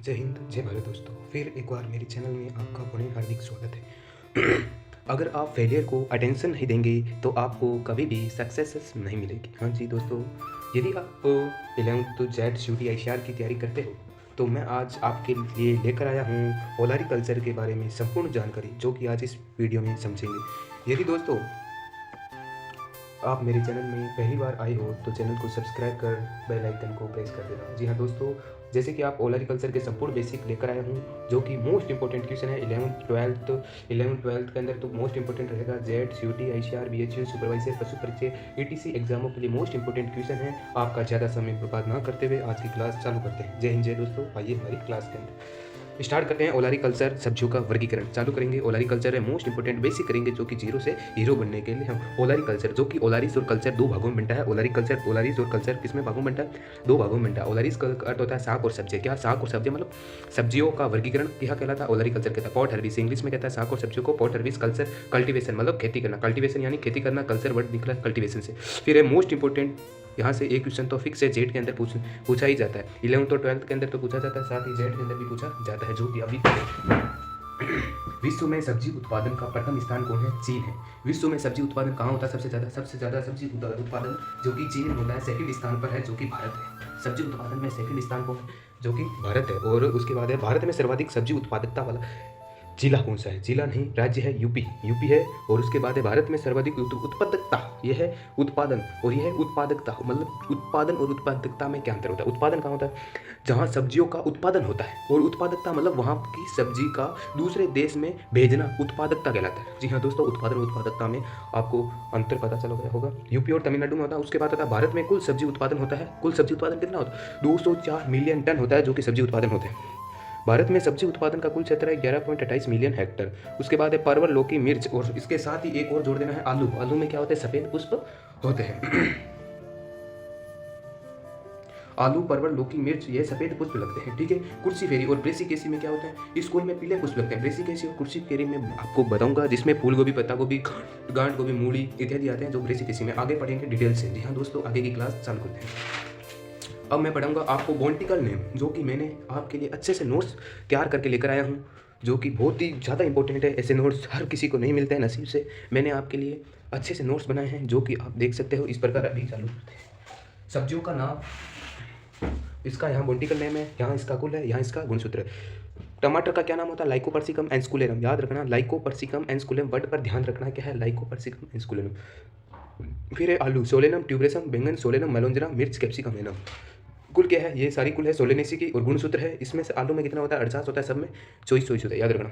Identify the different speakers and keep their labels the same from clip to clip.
Speaker 1: जय हिंद, जय भारत दोस्तों। फिर एक बार मेरे चैनल में आपका पुनः हार्दिक स्वागत है। अगर आप फेलियर को अटेंशन नहीं देंगे तो आपको कभी भी सक्सेस नहीं मिलेगी। हाँ जी दोस्तों, यदि आप 11th जेड यूटी ICR की तैयारी करते हो तो मैं आज आपके लिए लेकर आया हूँ ओलारी कल्चर के बारे में संपूर्ण जानकारी, जो कि आज इस वीडियो में समझेंगे। यदि दोस्तों आप मेरे चैनल में पहली बार आए हो तो चैनल को सब्सक्राइब कर बेल आइकन को प्रेस कर देना। जी हाँ दोस्तों, जैसे कि आप ओलारी कल्चर के संपूर्ण बेसिक लेकर आया हूँ, जो कि मोस्ट इंपॉर्टेंट क्वेश्चन है 11th 12th के अंदर। तो मोस्ट इंपॉर्टेंट रहेगा Z UT ICR BHU supervisor पशु परिचय ETC एग्जामों के लिए मोस्ट इंपॉर्टेंट क्वेश्चन है। आपका ज़्यादा समय बर्बाद ना करते हुए आज की क्लास चालू करते हैं। जय हिंद, जय दोस्तों। आइए हमारी क्लास के अंदर स्टार्ट करते हैं। ओलारी कल्चर सब्जियों का वर्गीकरण चालू करेंगे। ओलारी कल्चर है मोस्ट इंपोर्टेंट बेसिक करेंगे, जो कि जीरो से हीरो बनने के लिए हम ओलारी कल्चर, जो कि ओलारिस और कल्चर दो भागों में बनता है। ओलारिस और कल्चर किसमें भागों में बनता है? दो भागों में बनता है। ओलारिस का अर्थ होता है साग और सब्जी। क्या साग और सब्जी मतलब सब्जियों का वर्गीकरण क्या कहलाता है? ओलारी कल्चर कहता है। पॉट हर्विस इंग्लिश में कहता है साग और सब्जियों को पॉट हर्विस। कल्चर कल्टीवेशन मतलब खेती करना, कल्टीवेशन यानी खेती करना। कल्चर वर्ड निकला कल्टीवेशन से। फिर है मोस्ट इंपोर्टेंट, यहाँ से एक क्वेश्चन तो फिक्स है, जेड के अंदर पूछा ही जाता है। 11th और 12th के अंदर तो पूछा जाता है, साथ ही जेड के अंदर भी पूछा जाता है, जो कि अभी विश्व में सब्जी उत्पादन का प्रथम स्थान कौन है? चीन है। विश्व में सब्जी उत्पादन कहाँ होता है? सबसे ज़्यादा सब्जी उत्पादन जो कि चीन में होता है। सेकंड स्थान पर है जो कि भारत है। सब्जी उत्पादन में सेकंड स्थान कौन है? जो कि भारत है। और उसके बाद है भारत में सर्वाधिक सब्जी उत्पादकता वाला जिला कौन सा है? जिला नहीं, राज्य है यूपी है। और उसके बाद है भारत में सर्वाधिक उत्पादकता, यह है उत्पादन और यह है उत्पादकता। मतलब उत्पादन और उत्पादकता में क्या अंतर होता है? उत्पादन कहाँ होता है? जहाँ सब्जियों का उत्पादन होता है, और उत्पादकता मतलब वहाँ की सब्जी का दूसरे देश में भेजना उत्पादकता कहलाता है। जी हाँ दोस्तों, उत्पादन और उत्पादकता में आपको अंतर पता चल गया होगा। यूपी और तमिलनाडु में होता है। उसके बाद होता है भारत में कुल सब्जी उत्पादन होता है। कुल सब्जी उत्पादन कितना होता है? 204 मिलियन टन होता है, जो कि सब्जी उत्पादन होते हैं। भारत में सब्जी उत्पादन का कुल क्षेत्र है 11.28 मिलियन हेक्टर। उसके बाद है परवल, लौकी, मिर्च, और इसके साथ ही एक और जोड़ देना है आलू। आलू में क्या होते हैं? सफेद पुष्प होते हैं। आलू, परवल, लौकी, मिर्च, ये सफेद पुष्प लगते हैं। ठीक है। कुर्सी फेरी और ब्रेसिकेसी में क्या होता है? स्कूल में पीले पुष्प लगते हैं। ब्रेसिकेसी और कुर्सी फेरी में आपको बताऊंगा, जिसमें फूल गोभी, पत्ता गोभी, गांठ गोभी, मूली इत्यादि आते हैं, जो ब्रेसिकेसी में आगे पढ़ेंगे डिटेल से। जी हाँ दोस्तों, आगे की क्लास चालू करते हैं। अब मैं पढ़ाऊंगा आपको बॉन्टिकल नेम, जो कि मैंने आपके लिए अच्छे से नोट्स तैयार करके लेकर आया हूँ, जो कि बहुत ही ज़्यादा इंपॉर्टेंट है। ऐसे नोट्स हर किसी को नहीं मिलते हैं नसीब से। मैंने आपके लिए अच्छे से नोट्स बनाए हैं, जो कि आप देख सकते हो। इस प्रकार अभी चालू करते हैं। सब्जियों का नाम, इसका यहाँ बॉन्टिकल नेम है, यहाँ इसका कुल है, यहाँ इसका गुणसूत्र है। टमाटर का क्या नाम होता है? लाइकोपर्सिकम एंस्कुलेरम। याद रखना, लाइकोपर्सिकम एंस्कुलेरम वर्ड पर ध्यान रखना। क्या है? लाइकोपर्सिकम एंस्कुलेरम। फिर है आलू, सोलेनम ट्यूबरेसम। बैंगन, सोलेनम मेलोंजेरा। मिर्च, कैप्सिकम एनम। कुल क्या है? ये सारी कुल है सोलेनेसी की, और गुणसूत्र है इसमें से आलू में कितना होता है? 48 होता है, सब में 24 होता है, याद रखना।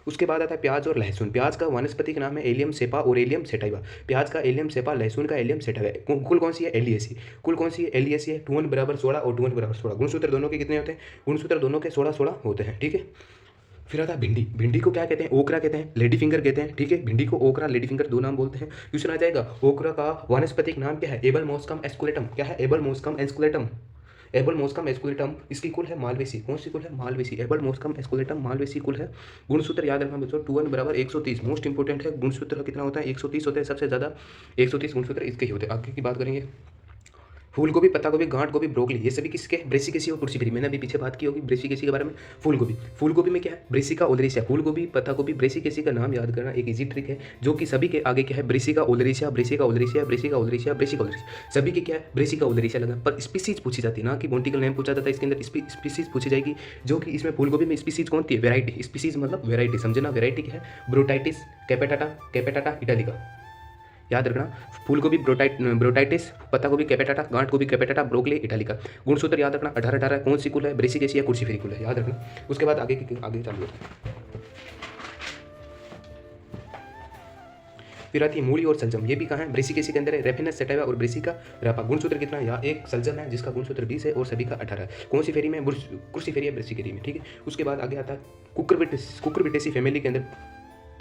Speaker 1: उसके बाद आता है प्याज और लहसुन। प्याज का वानस्पतिक नाम है एलियम सेपा और एलियम सेटाइवा। प्याज का एलियम सेपा, लहसुन का एलियम सेटाइवा। कुल कौन सी है? एलिएसी। कुल कौन सी है? एलिएसी है। 2 1 = 16 और 2 1 = 16। गुणसूत्र दोनों के कितने होते हैं? गुणसूत्र दोनों के 16 होते हैं। ठीक है। फिर आता है भिंडी। भिंडी को क्या कहते हैं? ओकरा कहते हैं, लेडी फिंगर कहते हैं। ठीक है। भिंडी को ओकरा, लेडी फिंगर दो नाम बोलते हैं। क्वेश्चन आ जाएगा, ओकरा का वानस्पतिक नाम क्या है? एबल मोस्कम एस्कुलेटम। क्या है? एबल मोस्कम एस्कुलेटम। एबल मोस्कम एस्कुलेटम। इसकी कुल है मालवेसी। कौन सी कुल है? मालवेसी। एबल मोस्कम एस्कुलेटम मालवेसी कुल है। गुणसूत्र याद रखना बच्चों, 2 1 = 130। मोस्ट इंपोर्टेंट है। गुणसूत्र कितना होता है? 130 होता है, सबसे ज़्यादा 130 गुणसूत्र इसके ही होते हैं। आगे की बात करेंगे। फूल गोभी, पत्ता गोभी, गांठ गोभी, ब्रोकली, ये सभी किसके? ब्रेसिकेसी और कुर्सी फेरी। मैंने अभी पीछे बात की होगी ब्रेसिकेसी के बारे में। फूल गोभी, फूल गोभी में क्या है? ब्रेसिका ओलरेसिया। फूल गोभी, पत्ता गोभी, ब्रेसिकेसी का नाम याद करना एक इजी ट्रिक है, जो कि सभी के आगे क्या है? Brassica ओलरेसिया, Brassica ओलरेसिया, Brassica ओलरेसिया, Brassica ओलरेसिया। सभी के क्या है? ब्रेसिका ओलरेसिया लगा। पर स्पीसीज पूछी जाती है ना, कि बॉन्टिकल नेम पूछा जाता है, इसके अंदर स्पीसीज पूछी जाएगी, जो कि इसमें फूल गोभी में स्पीसीज कौन सी है? वेराइटी। स्पीसीज मतलब वेराइटी, समझना। वेराइटी क्या है? ब्रोटाइटिस कैपेटाटा इटालिका। याद रखना, फूल गोभी ब्रोटाइटिस, पत्ता गोभी कैपेटाटा, गांठ गोभी कैपेटाटा, ब्रोकली इटालिका। गुणसूत्र याद रखना 18 कौन सी कुल है? ब्रेसिकेसी या कुर्सी फेरी कुल है, याद रखना। उसके बाद आगे चालू होता है। फिर आती है मूली और सलजम। ये भी कहाँ है? ब्रेसिकेसी के अंदर है। रेफिनस सेटाइवा और ब्रेसिका रापा। गुणसूत्र कितना? या एक सलजम है जिसका गुणसूत्र 20 है और सभी का 18 है। कौन सी फेरी में? कुर्सी फेरी है, ब्रेसिकेरी में। ठीक है। उसके बाद आगे आता है कुकुरबिटेसी फैमिली के अंदर,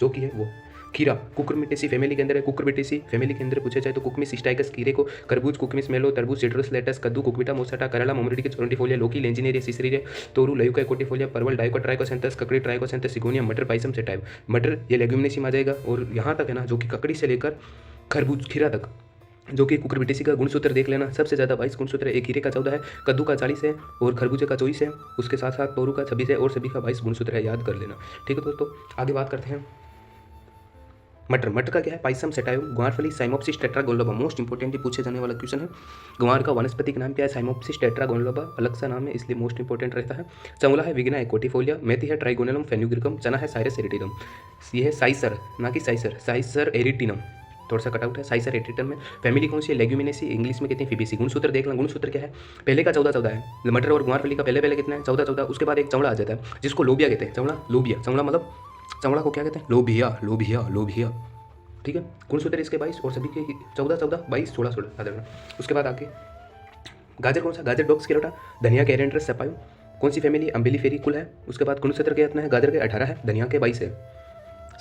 Speaker 1: जो कि है वो खीरा। कुकुरबिटेसी फैमिली के अंदर है। कुकुरबिटेसी फैमिली के अंदर पूछा जाए तो कुकमिस स्टाइकस खीरे को, तरबूज कुकमिस मेलो, तरबूज सिट्रस लेटस, कद्दू कुकविटा मोसाटा, करेला मोमरेटिकस ओरंडिफोलिया, लौकी लेंजिनेरिया सिसरीरिया, तोरू लयुका कोटिफोलिया, परवल डाइकोट ट्राइकोसेंथस, ककड़ी ट्राइकोसेंथस, सिगोनिया, मटर पाइसम से टाइप। मटर ये लेग्यूमिनेसी में आ जाएगा। और यहाँ तक है ना, जो कि ककड़ी से लेकर खरबूज खीरा तक जो कि कुकुरबिटेसी का गुणसूत्र देख लेना, सबसे ज़्यादा 22 गुणसूत्र है। एक हीरे का 14 है, कद्दू का 40 है और खरबूजे का 24 है। उसके साथ साथ तोरू का 26 है और सभी का 22 गुणसूत्र है, याद कर लेना। ठीक है दोस्तों, आगे बात करते हैं मटर। मटर का क्या है? पाइसम सेटाइवम, ग्वारफली, साइमोप्सिस टेट्रागोनोलोबा। मोस्ट इंपोर्टेंटली पूछे जाने वाला क्वेश्चन है। ग्वार का वनस्पति का नाम क्या है? साइमोप्सिस टेट्रागोनोलोबा, अलग सा नाम है इसलिए मोस्ट इंपोर्टेंट रहता है। चंवला है विग्ना एकोटिफोलिया, मेथी है ट्राइगोनलम फेन्यूग्रिकम, चना है साइरस एरिटिनम। ये है साइसर, ना कि साइसर, साइसर एरिटिनम, थोड़ा सा कटआउट है। साइसर एरिटिनम में फैमिली कौन सी है? लेग्यूमिनेसी, इंग्लिश में कहते हैं फिबेसी। गुणसूत्र देख लो, गुणसूत्र क्या है? पहले का 14 है, मटर और ग्वारफली का पहले कितना है? 14। उसके बाद एक चौड़ा आ जाता है जिसको लोबिया कहते हैं। चौड़ा, लोबिया, चौड़ा मतलब चौड़ा को क्या कहते हैं? लोबिया, लोबिया, लोबिया। ठीक है, गुणसूत्र इसके 22 और सभी के 14, 22, 16 याद रखना। उसके बाद आगे गाजर कौन सा? गाजर डॉक्स केरोटा, धनिया के एरेंड्रस सपायो। कौन सी फैमिली? अम्बिलीफेरी कुल है। उसके बाद गुणसूत्र के कितना है? गाजर के 18 है, धनिया के 22 है।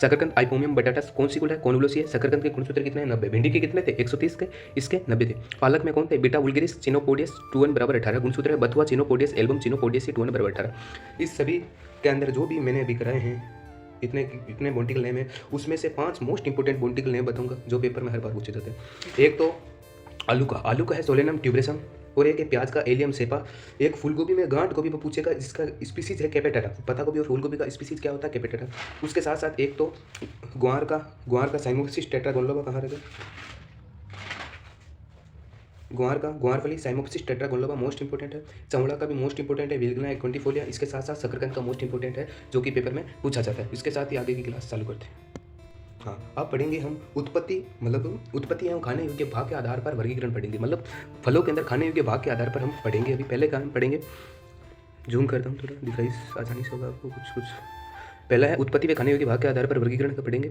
Speaker 1: शकरकंद आइपोमियम बटाटस कौन सी कुल है? कॉन्वुलोसी है। शकरकंद के गुणसूत्र कितने हैं? 90। भिंडी के कितने थे? 130 के, इसके 90 थे। पालक में कौन थे? बीटा वुल्गरिस, चिनोपोडियस, 2n बराबर 18 गुणसूत्र है। बथुआ, चिनोपोडियस, एल्बम, चिनोपोडियस, 2n बराबर 18। इस सभी के अंदर जो भी मैंने अभी कराए हैं, इतने बॉन्टिकल नेम है, उसमें से 5 मोस्ट इंपोर्टेंट बॉन्टिकल नेम बताऊंगा जो पेपर में हर बार पूछे जाते हैं। एक तो आलू का है सोलेनम ट्यूबरेसम, और एक है प्याज का एलियम सेपा। एक फूलगोभी में गांठ गोभी पर पूछेगा, जिसका स्पीसीज है कैपेटाटा। पत्ता गोभी और फूलगोभी का स्पीसीज क्या होता है? कैपेटाटा। उसके साथ साथ एक तो ग्वार का साइमोप्सिस टेट्रागोनोलोबा कहाँ रहेगा? ग्वारफली साइमोप्सिस टेट्रागोनोलोबा मोस्ट इंपोर्टेंट है। चंवड़ा का भी मोस्ट इंपोर्टेंट है, विल्गना एक्वेंटिफोलिया। इसके साथ साथ शकरकंद का मोस्ट इंपोर्टेंट है जो कि पेपर में पूछा जाता है। इसके साथ ही आगे की क्लास चालू करते हैं। हाँ, अब पढ़ेंगे हम उत्पत्ति, मतलब उत्पत्ति एवं खाने योग्य भाग के आधार पर वर्गीकरण पढ़ेंगे। मतलब फलों के अंदर खाने योग्य भाग के आधार पर हम पढ़ेंगे। अभी पहले का हम पढ़ेंगे, जूम करता हूँ थोड़ा, दिखाई आसानी से होगा आपको कुछ। पहला है उत्पत्ति व खाने योग्य भाग के आधार पर वर्गीकरण का पढ़ेंगे।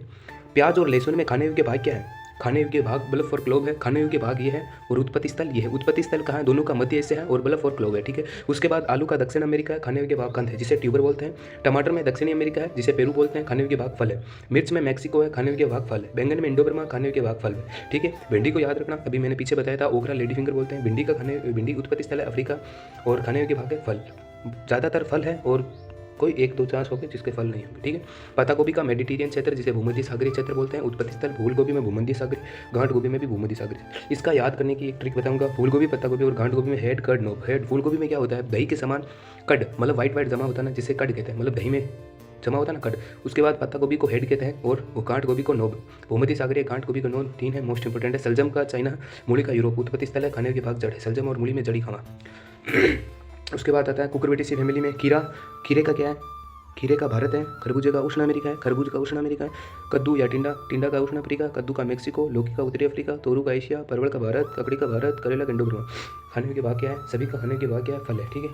Speaker 1: प्याज और लहसुन में खाने योग्य भाग क्या है? खाने योग्य भाग बल्ब और क्लोव है, खाने योग्य भाग ये है, और उत्पत्ति स्थल ये है। उत्पत्ति स्थल कहाँ है? दोनों का मध्य हिस्से है, और बल्ब और क्लोव है। ठीक है, उसके बाद आलू का दक्षिण अमेरिका है, खाने योग्य भाग कंद है जिसे ट्यूबर बोलते हैं। टमाटर में दक्षिणी अमेरिका है जिसे पेरू बोलते हैं, खाने योग्य भाग फल है। मिर्च में मैक्सिको है, खाने योग्य भाग फल है। बैंगन में इंडो बर्मा, खाने योग्य भाग फल है। ठीक है, भिंडी को याद रखना, अभी मैंने पीछे बताया था, ओकरा लेडी फिंगर बोलते हैं। भिंडी उत्पत्ति स्थल है अफ्रीका, और खाने योग्य भाग है फल। ज़्यादातर फल है और कोई 1-2 चांस होंगे जिसके फल नहीं होंगे। ठीक है, पत्ता गोभी का मेडिटेरियन क्षेत्र जिसे भूमध्य सागरीय क्षेत्र बोलते हैं, उत्पत्ति स्थल। फूल गोभी में भूमध्य सागरीय, गांठ गोभी में भी भूमध्य सागरीय। इसका याद करने की एक ट्रिक बताऊंगा। फूल गोभी, पत्ता गोभी और गांठ गोभी में हेड, कड, नोब। हेड फूल गोभी में क्या होता है? दही के समान कड, मतलब वाइट जमा होता है ना, जिसे कड कहते हैं, मतलब दही में जमा होता है ना, कड। उसके बाद पत्ता गोभी को हेड कहते हैं और वो गांठ गोभी को नोब। भूमध्य सागरीय, गांठ गोभी को नोब, 3 है, मोस्ट इंपोर्टेंट है। सलजम का चाइना, मूली का यूरोप। उत्पत्ति स्थल है, खाने के भाग जड़ है। सलजम और मूली में जड़ी खावा। उसके बाद आता है कुकुरबिटेसी फैमिली में खीरे का क्या है? खीरे का भारत है। खरबूजे का उष्ण अमेरिका है, खरबूज का उष्ण अमेरिका है। कद्दू या टिंडा का उष्ण अफ्रीका, कद्दू का मेक्सिको, लौकी का उत्तरी अफ्रीका, तोरू का एशिया, परवल का भारत, ककड़ी का भारत, करेला का इंडो बर्मा। खाने के भाग क्या है? सभी का खाने के भाग क्या है? फल है। ठीक है,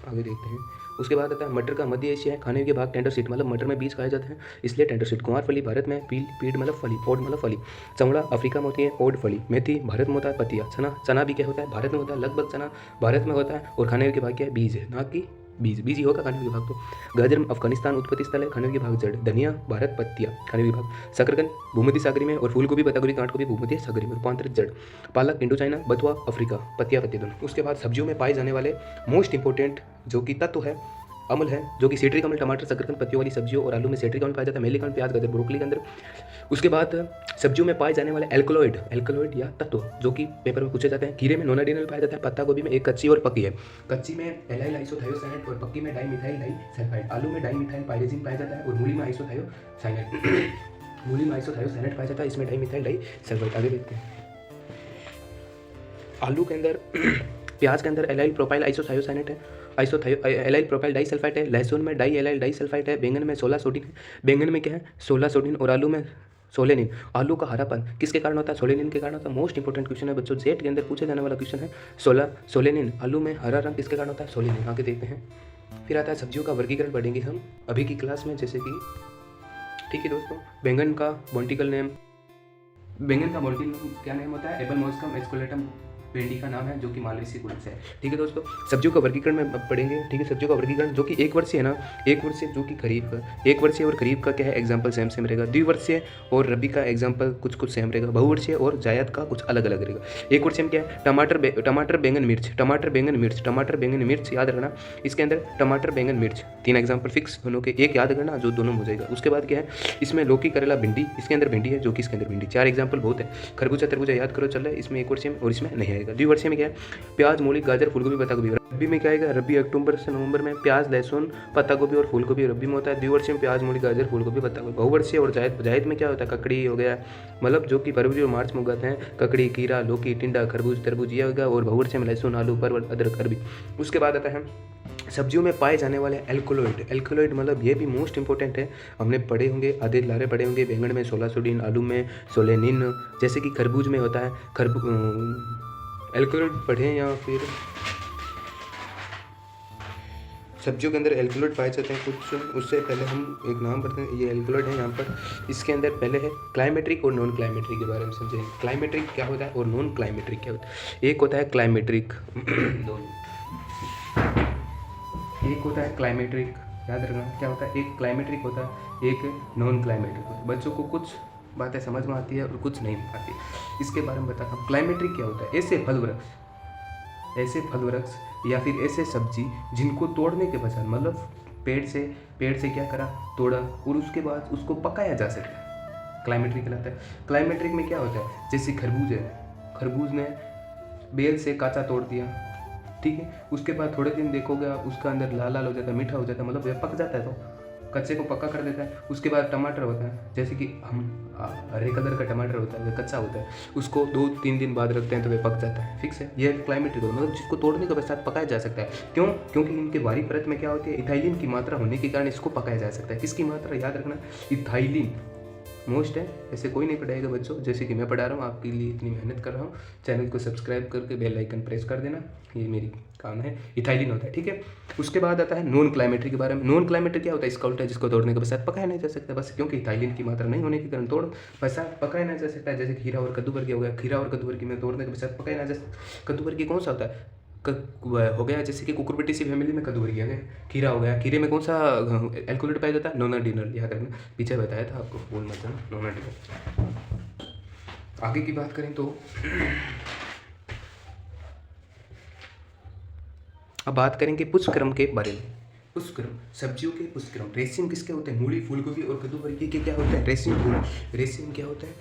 Speaker 1: आगे देखते हैं। उसके बाद आता है मटर का मध्य एशिया है, खाने के भाग टेंडर सीड, मतलब मटर में बीज खाए जाते हैं इसलिए टेंडर सीड। कुंवारफली भारत में, पीड मतलब फली, ओड मतलब फली। चमड़ा अफ्रीका में होती है, ओड फली। मेथी भारत में होता है, पतिया। चना भी क्या होता है? भारत में होता है, लगभग चना भारत में होता है, और खाने के भाग क्या है? बीज है, ना कि बीज ही होगा खाने के भाग। तो गाजर अफगानिस्तान उत्पत्ति स्थल है, खाने के भाग जड़। धनिया भारत, पत्तियां, खाने के भाग। शकरकंद भूमध्य सागरी में, और फूलगोभी, पत्तागोभी, गांठ गोभी भूमध्य सागरी में, रूपांतरित जड़। पालक इंडो चाइना, बथुआ अफ्रीका, पत्तियां दोनों। उसके बाद सब्जियों में पाए जाने वाले मोस्ट इंपोर्टेंट जो कि तत्व है, अम्ल है, जो कि सिट्रिक अम्ल टमाटर, शकरकंद, पत्तियों वाली सब्जियों और आलू में सिट्रिक अम्ल पाया जाता है। मेलिक अम्ल प्याज, गाजर, ब्रोकली के अंदर। उसके बाद सब्जियों में पाए जाने वाले एल्कलॉइड या तत्व जो कि पेपर में पूछे जाते हैं। खीरे में नोनाडिनल पाया जाता है। पत्ता गोभी में एक कच्ची और पक्की है। कच्ची में एलाइल आइसोथायोसाइनेट और पक्की में डाइमिथाइल डाइसल्फाइड। आलू में डाइमिथाइल पायरेजिन पाया जाता है, और मूली में आइसोथायोसाइनेट पाया जाता है, इसमें डाइमिथाइल डाइसल्फाइड। आगे देखते हैं। आलू के अंदर प्याज के अंदर एलाइल प्रोपाइल आइसोथायोसाइनेट है, एलाइल प्रोपाइल डाइसल्फाइड है। लहसुन में डाई एलाइल डाइसल्फाइड है। बैंगन में 16 सोडिन है। बैंगन में क्या है? 16 सोडिन, और आलू में सोलेनिन। आलू का हरापन किसके कारण होता है? सोलेनिन के कारण होता है। मोस्ट इंपोर्टेंट क्वेश्चन है बच्चों, जेट के अंदर पूछे जाने वाला क्वेश्चन है। सोलेनिन, आलू में हरा रंग किसके कारण होता है? सोलेनिन। आगे देखते हैं। फिर आता है सब्जियों का वर्गीकरण पढ़ेंगे हम अभी की क्लास में, जैसे कि ठीक है दोस्तों, बैंगन का बॉन्टिकल नेम क्या नेम होता है? एबल मॉस्कम एस्कुलेटम भिंडी का नाम है जो कि मालवेसी कुल्स है। ठीक है दोस्तों, सब्जियों का वर्गीकरण में अब पढ़ेंगे। ठीक है, सब्जियों का वर्गीकरण जो कि एक वर्षीय है ना, एक वर्षीय जो कि खरीफ का, एक वर्षीय और खरीफ का क्या है एग्जाम्पल सेम सेम रहेगा। द्विवर्षीय और रबी का एग्जाम्पल कुछ कुछ सेम रहेगा। बहुवर्षीय और जायद का कुछ अलग अलग रहेगा। एक वर्षीय में क्या है, टमाटर बैंगन मिर्च, टमाटर बैंगन मिर्च, टमाटर बैंगन मिर्च याद रखना। इसके अंदर टमाटर बैंगन मिर्च 3 एग्जाम्पल फिक्स दोनों के, एक याद करना जो दोनों हो जाएगा। उसके बाद क्या है, इसमें लौकी करेला भिंडी, इसके अंदर भिंडी है जो कि इसके अंदर भिंडी, 4 एग्जाम्पल बहुत है। खरबूजा तरबूजा याद करो चल रहा है, इसमें एक वर्षीय में और इसमें नहीं आएगा। द्विवर्षीय में क्या है, प्याज मूली गाजर फूलगोभी पत्ता गोभी। रबी में क्या आएगा, रबी अक्टूबर से नवंबर में प्याज लहसुन पत्ता गोभी और फूलगोभी रबी में होता है। द्विवर्षीय में प्याज मूली गाजर फूलगोभी पत्ता गोभी। बहुवर्षीय और जायद में क्या होता है, ककड़ी हो गया, मतलब जो कि फरवरी और मार्च में उगाते हैं, ककड़ी खीरा लौकी टिंडा खरबूज तरबूज ये होगा। और बहुवर्षीय में लहसुन आलू परवल अदरक अरबी। उसके बाद आता है सब्जियों में पाए जाने वाले एल्कोलॉइड। एल्कोलॉइड मतलब ये भी मोस्ट इंपॉर्टेंट है, हमने पढ़े होंगे, आधे लारे पढ़े होंगे। बैंगन में सोलासोडिन, आलू में सोलेनिन, जैसे कि खरबूज में होता है एल्कोलॉइड पढ़े, या फिर सब्जियों के अंदर एल्कोलॉइड पाए जाते हैं कुछ। उससे पहले हम एक नाम पढ़ते हैं, ये एल्कोलॉइड है यहाँ पर। इसके अंदर पहले है क्लाइमेट्रिक और नॉन क्लाइमेट्रिक के बारे में समझेंगे। क्लाइमेट्रिक क्या होता है और नॉन क्लाइमेट्रिक क्या होता है। एक होता है क्लाइमेट्रिक एक होता है क्लाइमेट्रिक, याद रखना क्या होता है, एक क्लाइमेट्रिक होता है, एक नॉन क्लाइमेट्रिक होता है। बच्चों को कुछ बातें समझ में आती है और कुछ नहीं आती, इसके बारे में बताता हूँ। क्लाइमेट्रिक क्या होता है, ऐसे फल वृक्ष या फिर ऐसे सब्जी जिनको तोड़ने के पश्चात, मतलब पेड़ से क्या करा, तोड़ा और उसके बाद उसको पकाया जा सकता है, क्लाइमेट्रिक कहलाता है। क्लाइमेट्रिक में क्या होता है, जैसे खरबूज ने बेल से काचा तोड़ दिया, ठीक है, उसके बाद थोड़े दिन देखोगे आप उसका अंदर लाल लाल हो जाता है, मीठा हो जाता है, मतलब वह पक जाता है, तो कच्चे को पक्का कर देता है। उसके बाद टमाटर होता है, जैसे कि हम हरे कलर का टमाटर होता है, वह कच्चा होता है, उसको 2-3 दिन बाद रखते हैं तो वह पक जाता है, फिक्स है। यह क्लाइमेट्रिक होता है, मतलब जिसको तोड़ने के पश्चात पकाया जा सकता है। क्यों? क्योंकि इनके बाहरी परत में क्या होती है, इथाइलिन की मात्रा होने के कारण इसको पकाया जा सकता है। किसकी मात्रा याद रखना, इथाइलिन मोस्ट है, ऐसे कोई नहीं पढ़ाएगा बच्चों, जैसे कि मैं पढ़ा रहा हूँ, आपके लिए इतनी मेहनत कर रहा हूँ। चैनल को सब्सक्राइब करके बेल आइकन प्रेस कर देना, ये मेरी काम है। इथाइलिन होता है, ठीक है। उसके बाद आता है नॉन क्लाइमेट्रिक के बारे में। नॉन क्लाइमेट्रिक क्या होता है, इसका उल्टा, जिसको तोड़ने के पश्चात पकाया नहीं जा सकता, बस क्योंकि इथाइलिन की मात्रा नहीं होने के कारण तोड़ पश्चात पकाया नहीं जा सकता है। जैसे खीरा और कद्दू वर्गी हो गया, खीरा और कद्दू वर्गी में तोड़ने के पश्चात पकाया नहीं जा सकता। कद्दू वर्गी कौन सा होता है, हो गया, जैसे कि कुकुरबिटेसी फैमिली में कद्दू वर्गी आ गया, खीरा हो गया, खीरे में कौन सा एल्कोलॉइड पाया जाता है, नोनाडिनल, याद रखना, पीछे बताया था आपको, बोल मत जाना, नोनाडिनल। आगे की बात करें तो अब बात करेंगे पुष्पक्रम के बारे में। पुष्पक्रम, सब्जियों के पुष्पक्रम। रेशिम किसके होते हैं, मूली फूलगोभी और कद्दू वर्गी के क्या होता है, रेशिम क्या होता है,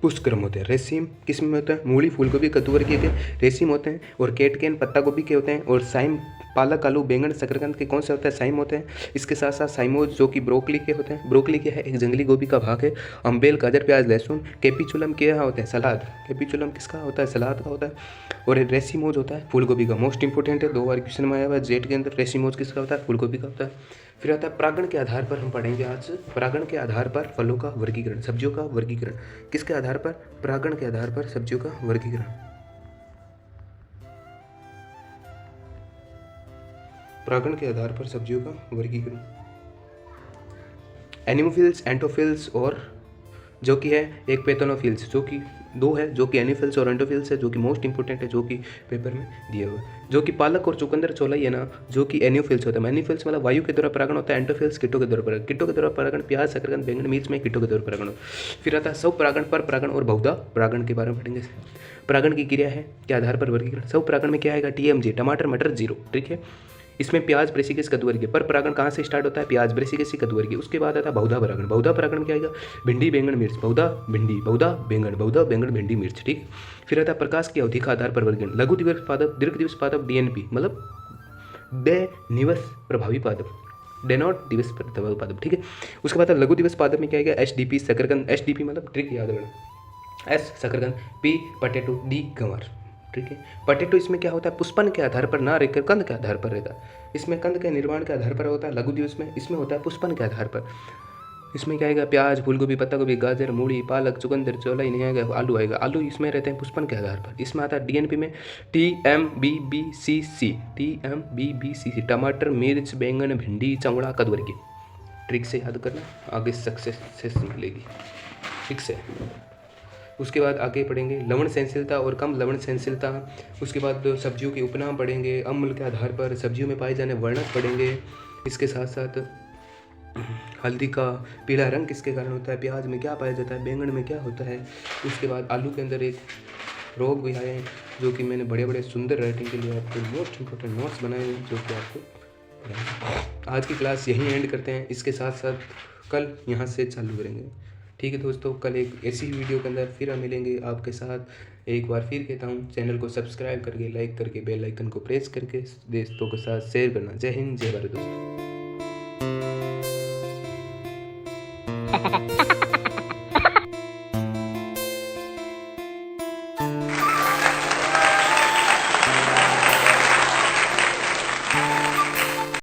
Speaker 1: पुष्पक्रम होते हैं। रेशिम किस में होता है, मूली फूलगोभी कद्दू वर्गी के रेशिम होते हैं। और केटकेन पत्ता गोभी के होते हैं। और साइम पालक आलू बैंगन शकरकंद के कौन से होते हैं, साइम होते हैं। इसके साथ साथ साइमोज जो कि ब्रोकली के होते हैं। ब्रोकली क्या है, एक जंगली गोभी का भाग है। अम्बेल गाजर प्याज लहसुन। कैपिचुलम क्या होते हैं, सलाद। कैपिचुलम किसका होता है, सलाद का होता है। और रेसिमोज होता है फूलगोभी का, मोस्ट इंपॉर्टेंट है, 2 बार क्वेश्चन में आया हुआ है जेट के अंदर। रेसिमोज किसका होता है, फूलगोभी का होता है। फिर आता है परागण के आधार पर, हम पढ़ेंगे आज परागण के आधार पर फलों का वर्गीकरण, सब्जियों का वर्गीकरण। किसके आधार पर, परागण के आधार पर सब्जियों का वर्गीकरण। परागण के आधार पर सब्जियों का वर्गीकरण। एनिमोफिल्स, एंटोफिल्स और जो कि है एक पेथोनोफिल्स, जो कि 2 है, जो कि एनिफिल्स और एंटोफिल्स है, जो कि मोस्ट इंपॉर्टेंट है, जो कि पेपर में दिया हुआ है। जो कि पालक और चुकंदर चौलाई है ना, जो कि एनियोफिल्स होता है। एनियोफिल्स मतलब वायु के द्वारा परागण होता है। एंटोफिल्स कीटों के द्वारा परागण। कीटों के द्वारा परागण प्याज शकरकंद बैंगन मिर्च में कीटों के द्वारा परागण। फिर आता है सब परागण, पर परागण और बहुधा परागण के बारे में पढ़ेंगे। परागण की क्रिया है के आधार पर वर्गीकरण। सब परागण में क्या आएगा, TMG, टमाटर मटर 0, ठीक है। इसमें प्याज ब्रेसिकेस कद्दू वर्गी। पर परागण कहाँ से स्टार्ट होता है, प्याज ब्रेसिकेस कद्दू वर्गी। उसके बाद आता है बहुधा परागण। बहुधा परागण में क्या आएगा, भिंडी बैंगन मिर्च, बहुधा भिंडी, बहुधा बैंगन भिंडी मिर्च, ठीक। फिर आता है प्रकाश की अवधि का आधार पर वर्गीकरण। लघु दिवस पादप, दीर्घ दिवस पादप, DNP मतलब डे निवस प्रभावी पादप, डे नॉट दिवस प्रभावी पादप, ठीक है। उसके बाद लघु दिवस पादप में क्या आएगा, SDP शकरकंद। SDP मतलब ट्रिक याद रखना, S शकरकंद, P पटेटो, D गंवार, ठीक है। पटेटो इसमें क्या होता है, पुष्पन के आधार पर ना रहकर कंद के आधार पर रहता है। इसमें कंद के निर्माण के आधार पर होता है लघु दिवस में, इसमें होता है पुष्पन के आधार पर। इसमें क्या आएगा, प्याज फूलगोभी पत्ता गोभी गाजर मूली पालक चुकंदर चौलाई नहीं आएगा, आलू आएगा। आलू इसमें रहते हैं पुष्पन के आधार पर। इसमें आता है DNP में TMBBCC, TMBBCC, टमाटर मिर्च बैंगन भिंडी चौड़ा कद्दू वर्गी। ट्रिक से याद करना, आगे सक्सेस मिलेगी, ठीक से। उसके बाद आगे पढ़ेंगे लवण सहनशीलता और कम लवण सहनशीलता। उसके बाद सब्जियों के उपनाम पढ़ेंगे, अम्ल के आधार पर सब्जियों में पाए जाने वर्णक पढ़ेंगे। इसके साथ साथ हल्दी का पीला रंग किसके कारण होता है, प्याज में क्या पाया जाता है, बैंगन में क्या होता है। उसके बाद आलू के अंदर एक रोग भी आए हैं, जो कि मैंने बड़े बड़े सुंदर राइटिंग के लिए आपको मोस्ट इंपॉर्टेंट नोट्स बनाए हैं, जो कि आपको पढ़ाएंगे। आज की क्लास यहीं एंड करते हैं, इसके साथ साथ कल यहाँ से चालू करेंगे। ठीक है दोस्तों, कल एक ऐसी ही वीडियो के अंदर फिर हम मिलेंगे आपके साथ। एक बार फिर कहता हूँ, चैनल को सब्सक्राइब करके, लाइक करके, बेल आइकन को प्रेस करके दोस्तों के साथ शेयर करना। जय हिंद, जय भारत दोस्तों।